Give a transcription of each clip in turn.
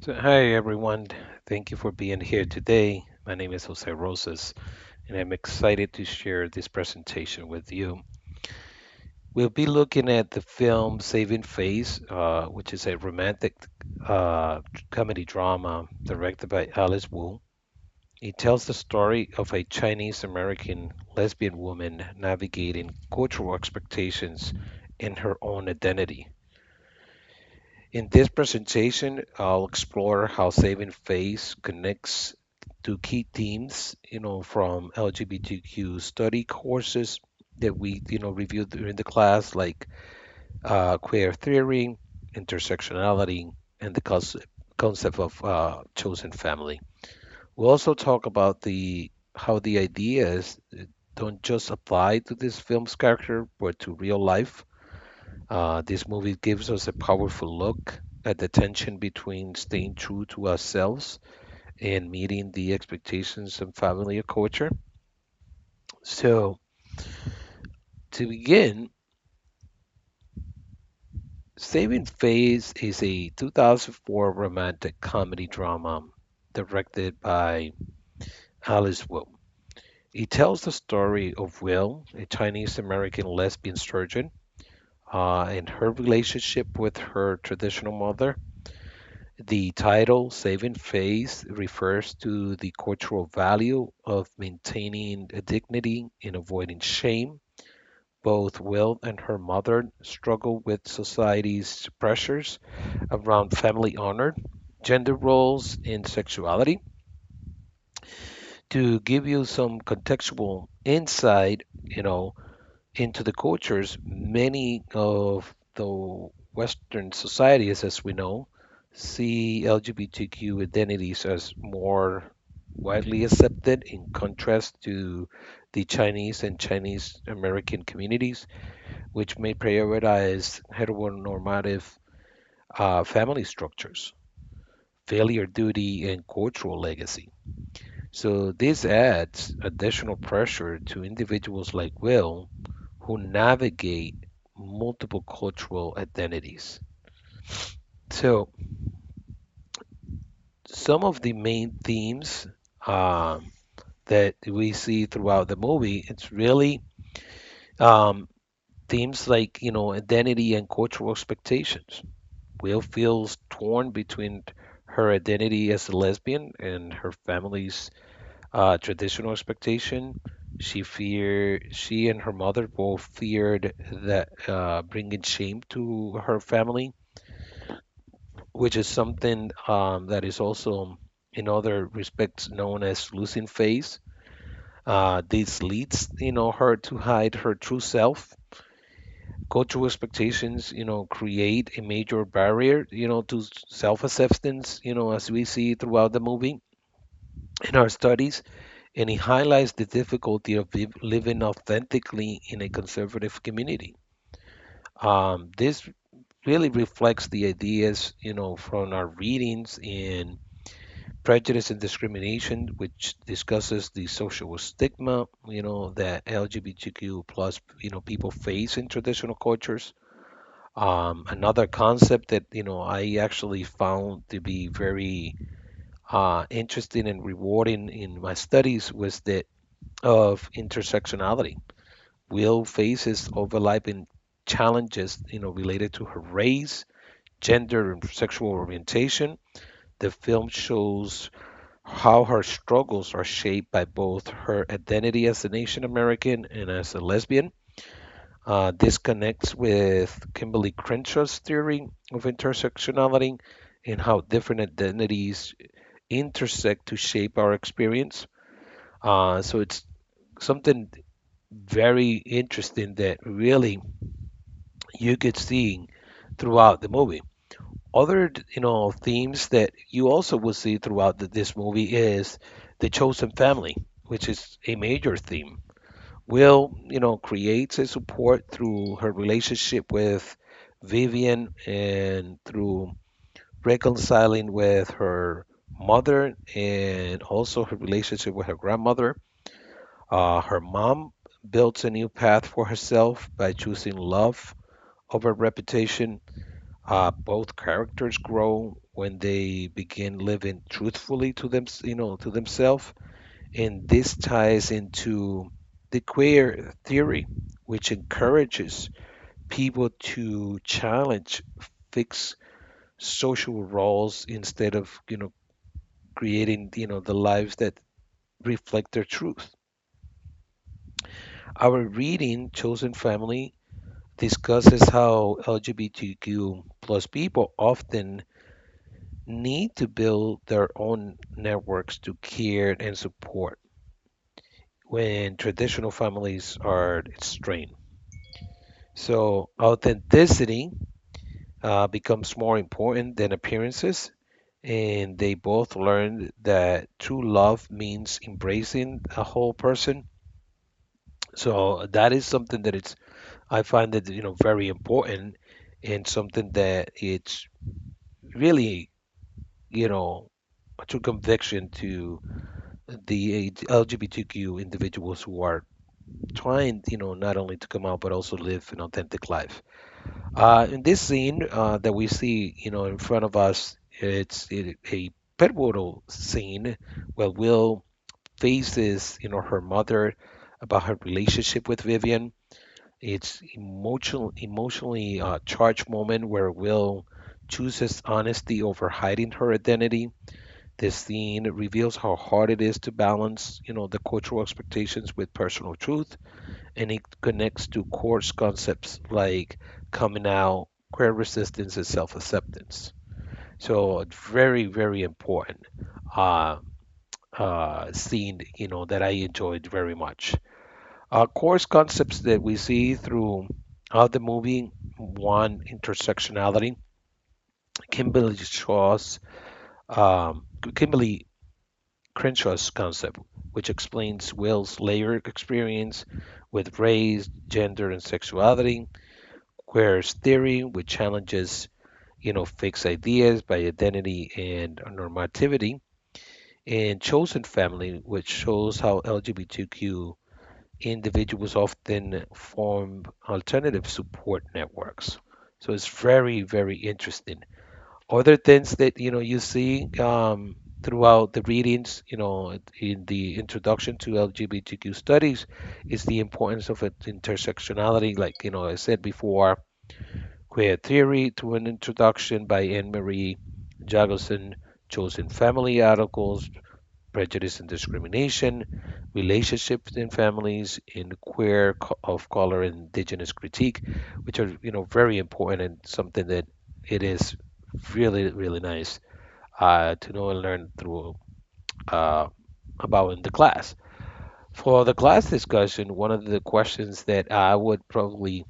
So, hi everyone, thank you for being here today. My name is Jose Rosas, and I'm excited to share this presentation with you. We'll be looking at the film Saving Face, which is a romantic uh, comedy drama directed by Alice Wu. It tells the story of a Chinese American lesbian woman navigating cultural expectations and her own identity. In this presentation, I'll explore how Saving Face connects to key themes, from LGBTQ study courses that we, reviewed during the class, like queer theory, intersectionality, and the concept of chosen family. We'll also talk about the how the ideas don't just apply to this film's character, but to real life. This movie gives us a powerful look at the tension between staying true to ourselves and meeting the expectations of family or culture. So, to begin, Saving Face is a 2004 romantic comedy drama directed by Alice Wu. It tells the story of Will, a Chinese American lesbian surgeon, and her relationship with her traditional mother. The title, Saving Face, refers to the cultural value of maintaining a dignity and avoiding shame. Both Will and her mother struggle with society's pressures around family honor, gender roles, and sexuality. To give you some contextual insight, into the cultures, many of the Western societies, as we know, see LGBTQ identities as more widely accepted in contrast to the Chinese and Chinese American communities, which may prioritize heteronormative family structures, failure duty, and cultural legacy. So this adds additional pressure to individuals like Will who navigate multiple cultural identities. So, some of the main themes um, that we see throughout the movie, it's really um, themes like, identity and cultural expectations. Will feels torn between her identity as a lesbian and her family's traditional expectation. She and her mother both feared that bringing shame to her family, which is something that is also in other respects known as losing face. This leads, her to hide her true self. Cultural expectations, create a major barrier, to self-acceptance, as we see throughout the movie in our studies, and it highlights the difficulty of living authentically in a conservative community. This really reflects the ideas, from our readings in Prejudice and Discrimination, which discusses the social stigma, that LGBTQ plus, people face in traditional cultures. Another concept that, I actually found to be very interesting and rewarding in my studies was that of intersectionality. Will faces overlapping challenges, related to her race, gender, and sexual orientation. The film shows how her struggles are shaped by both her identity as an Asian American and as a lesbian. This connects with Kimberly Crenshaw's theory of intersectionality and how different identities intersect to shape our experience. So it's something very interesting that really you could see throughout the movie. Other, themes that you also will see throughout this movie is the chosen family, which is a major theme. Will, creates a support through her relationship with Vivian and through reconciling with her mother and also her relationship with her grandmother. Her mom builds a new path for herself by choosing love over reputation. Both characters grow when they begin living truthfully to them, to themselves. And this ties into the queer theory, which encourages people to challenge fixed social roles instead of, creating, the lives that reflect their truth. Our reading, Chosen Family, discusses how LGBTQ plus people often need to build their own networks to care and support when traditional families are strained. So authenticity becomes more important than appearances, and they both learn that true love means embracing a whole person. So that is something that it's I find that very important, and something that it's really you know a true conviction to the LGBTQ individuals who are trying not only to come out but also live an authentic life. In this scene that we see in front of us, a pivotal scene where Will faces her mother about her relationship with Vivian. It's emotionally charged moment where Will chooses honesty over hiding her identity. This scene reveals how hard it is to balance, the cultural expectations with personal truth, and it connects to core concepts like coming out, queer resistance, and self-acceptance. So it's very, very important uh, scene, that I enjoyed very much. Core concepts that we see through the movie: one, intersectionality. Kimberly Shaw's um, Kimberly Crenshaw's concept, which explains Will's layered experience with race, gender, and sexuality. Queer's theory, which challenges, fixed ideas by identity and normativity. And Chosen Family, which shows how LGBTQ individuals often form alternative support networks. So it's very, very interesting. Other things that you see throughout the readings, in the introduction to LGBTQ studies, is the importance of intersectionality. Like I said before, queer theory to an introduction by Anne Marie Jacobson, chosen family articles, prejudice and discrimination, relationships in families, in queer of color and indigenous critique, which are very important and something that it is really really nice to know and learn through uh, about in the class. For the class discussion, one of the questions that I would probably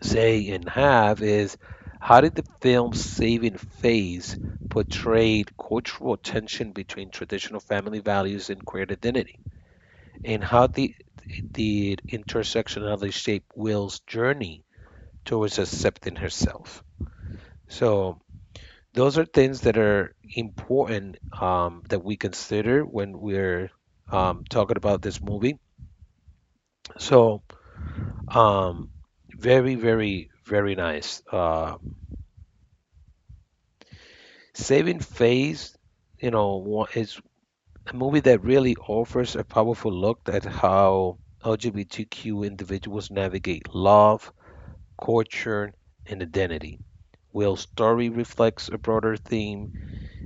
say and have is, how did the film's Saving Phase portray cultural tension between traditional family values and queer identity? And how did intersectionality shape Will's journey towards accepting herself? So those are things that are important that we consider when we're talking about this movie. So um, very, very, very nice. Saving Face, is a movie that really offers a powerful look at how LGBTQ individuals navigate love, culture, and identity. Will's story reflects a broader theme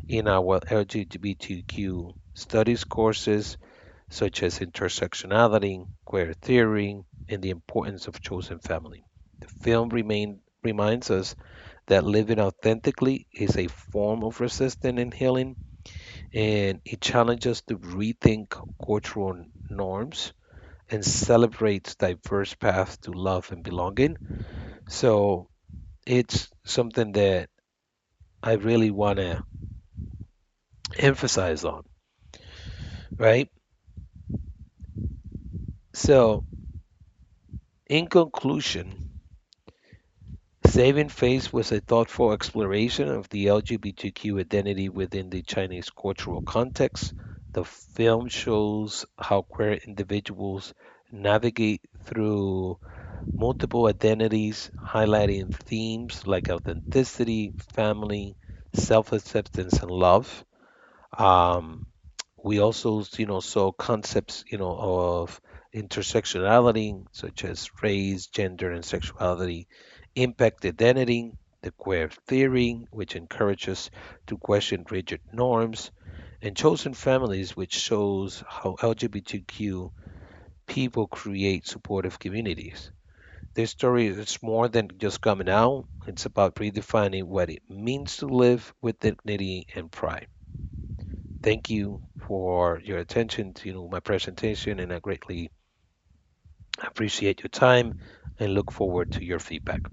in our LGBTQ studies courses, such as intersectionality, queer theory, and the importance of chosen family. The film reminds us that living authentically is a form of resistance and healing, and it challenges us to rethink cultural norms and celebrates diverse paths to love and belonging. So it's something that I really want to emphasize on, right? So, in conclusion, Saving Face was a thoughtful exploration of the LGBTQ identity within the Chinese cultural context. The film shows how queer individuals navigate through multiple identities, highlighting themes like authenticity, family, self-acceptance, and love. Um, we also, saw concepts, of intersectionality, such as race, gender, and sexuality, impact identity, the queer theory, which encourages to question rigid norms, and chosen families, which shows how LGBTQ people create supportive communities. This story is more than just coming out. It's about redefining what it means to live with dignity and pride. Thank you for your attention to my presentation, and I greatly appreciate your time and look forward to your feedback.